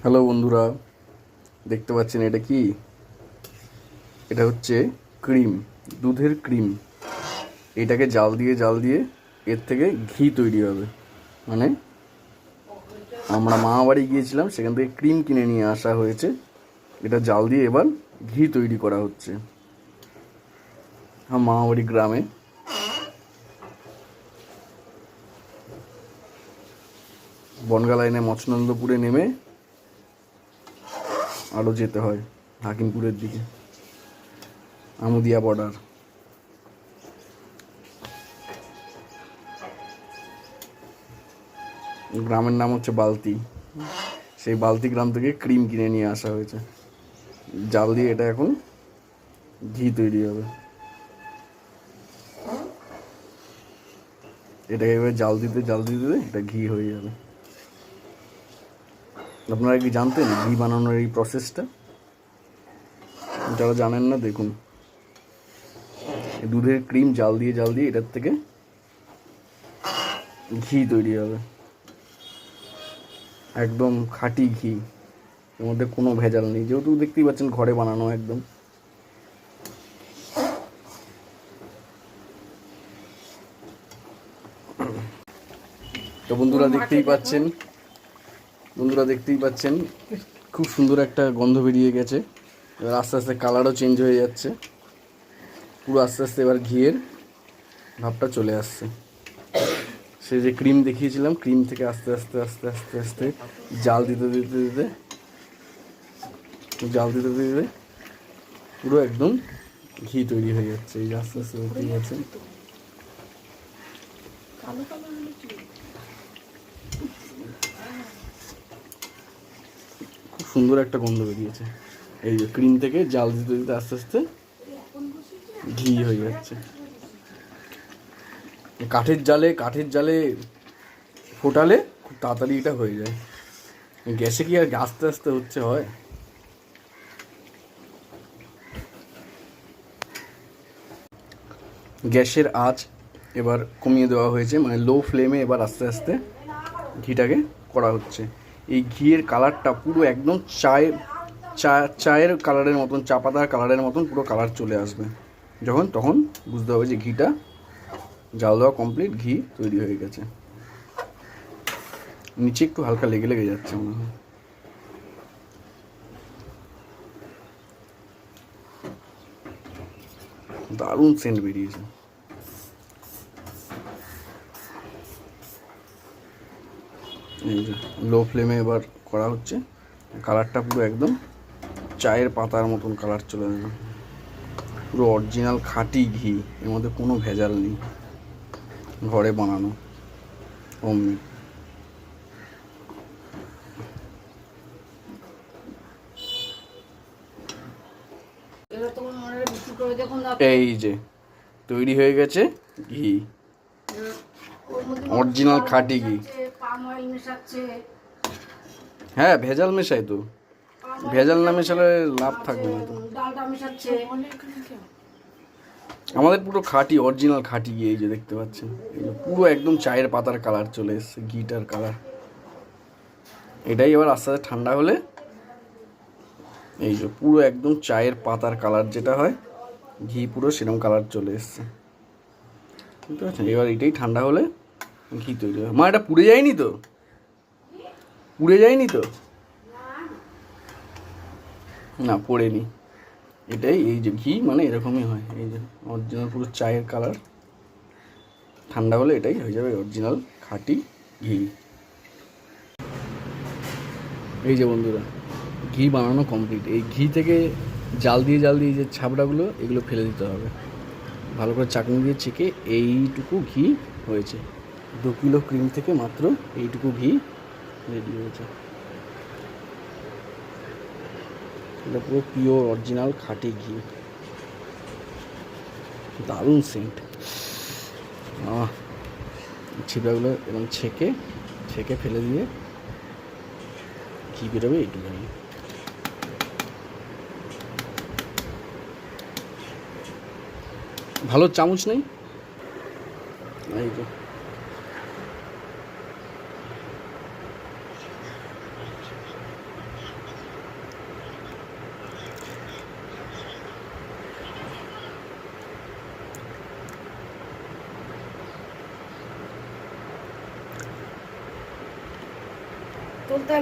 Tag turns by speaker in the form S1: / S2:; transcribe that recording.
S1: Hello বন্ধুরা, দেখতে পাচ্ছেন এটা কি? এটা হচ্ছে ক্রিম, দুধের ক্রিম। এটাকে জাল দিয়ে এর থেকে ঘি তৈরি হবে। মানে আমরা মামাবাড়ি গিয়েছিলাম, সেখান থেকে ক্রিম কিনে নিয়ে আসা হয়েছে। এটা জাল দিয়ে এবার ঘি তৈরি করা হচ্ছে মামাবাড়ি গ্রামে। বনগা লাইনে মচনন্দপুরে নেমে আরও যেতে হয় হাকিমপুরের দিকে, আমুদিয়া বর্ডার। গ্রামের নাম হচ্ছে বালতি। সেই বালতি গ্রাম থেকে ক্রিম কিনে নিয়ে আসা হয়েছে। জাল দিয়ে এটা এখন ঘি তৈরি হবে। এটাকে এবার জাল দিতে এটা ঘি হয়ে যাবে। আপনারা কি জানতেন ঘি বানানোর এই প্রসেসটা? যারা জানেন না, দেখুন, দুধের ক্রিম জাল দিয়ে এটার থেকে ঘি তৈরি হবে। একদম খাঁটি ঘি, এর মধ্যে কোনো ভেজাল নেই। যেহেতু দেখতেই পাচ্ছেন ঘরে বানানো একদম। তো বন্ধুরা দেখতেই পাচ্ছেন খুব সুন্দর একটা গন্ধ বেরিয়ে গেছে। এবার আস্তে আস্তে কালারও চেঞ্জ হয়ে যাচ্ছে। পুরো আস্তে আস্তে এবার ঘিয়ের ভাবটা চলে আসছে। সে যে ক্রিম দেখিয়েছিলাম, ক্রিম থেকে আস্তে আস্তে জাল দিতে পুরো একদম ঘি তৈরি হয়ে যাচ্ছে। এই আস্তে আস্তে হতেই যাচ্ছে। খুব সুন্দর একটা গন্ধ বেরিয়েছে। এই যে ক্রিম থেকে জাল দিতে আস্তে আস্তে ঘি হয়ে যাচ্ছে। কাঠের জালে ফোটালে খুব তাড়াতাড়ি এটা হয়ে যায়। গ্যাসে কি আর আস্তে আস্তে হচ্ছে হয়? গ্যাসের আঁচ এবার কমিয়ে দেওয়া হয়েছে, মানে লো ফ্লেমে এবার আস্তে আস্তে ঘিটাকে করা হচ্ছে। এই ঘিয়ের কালারটা পুরো একদম চায়ের কালারের মতন, চা পাতার কালারের মতন পুরো কালার চলে আসবে। তখন বুঝতে হবে যে ঘিটা জাল দেওয়া কমপ্লিট, ঘি তৈরি হয়ে গেছে। নিচে একটু হালকা লেগে যাচ্ছে মনে হয়। দারুণ সেন্ট বেরিয়েছে। এই যে লো ফ্লেমে এবার করা হচ্ছে। কালারটা পুরো একদম চায়ের পাতার মতন কালার চলে আসবে। পুরো অরিজিনাল খাঁটি ঘি, এর মধ্যে কোনো ভেজাল নেই, ঘরে বানানো হোমমেড। এই যে তৈরি হয়ে গেছে ঘি, অরিজিনাল খাঁটি ঘি। হ্যাঁ, ভেজাল মেশাই তো। ভেজাল না মেশালে লাভ থাকবে না তো। আমাদের পুরো খাঁটি অরিজিনাল খাঁটি ঘি। এই যে দেখতে পাচ্ছেন, এই যে পুরো একদম চায়ের পাতার কালার চলে এসছে, ঘিটার কালার। এটাই এবার আস্তে আস্তে ঠান্ডা হলে এই যে পুরো একদম চায়ের পাতার কালার যেটা হয়, ঘি পুরো সেরকম কালার চলে এসছে, বুঝতে পারছেন? এবার এটাই ঠান্ডা হলে ঘি তৈরি হয়। মা, এটা পুড়ে যায়নি তো? না, পড়েনি। এটাই, এই যে ঘি মানে এরকমই হয়। এই যে অরিজিনাল পুরো চায়ের কালার, ঠান্ডা হলে এটাই হয়ে যাবে অরিজিনাল খাঁটি ঘি। এই যে বন্ধুরা, ঘি বানানো কমপ্লিট। এই ঘি থেকে জাল দিয়ে যে ছাবড়াগুলো, এগুলো ফেলে দিতে হবে। ভালো করে চাকনি দিয়ে ছেঁকে এইটুকু ঘি হয়েছে। 2 কিলো ক্রিম থেকে মাত্র এইটুকু ঘি রেডি হয়েছে। এটা পুরো পিওর অরিজিনাল খাঁটি ঘি। দারুণ সেন্ট। ছিপড়াগুলো এবং ছেঁকে ফেলে দিয়ে ঘি বেরোবে এইটুকু। ভালো চামচ নেই? এই তো
S2: তুলতে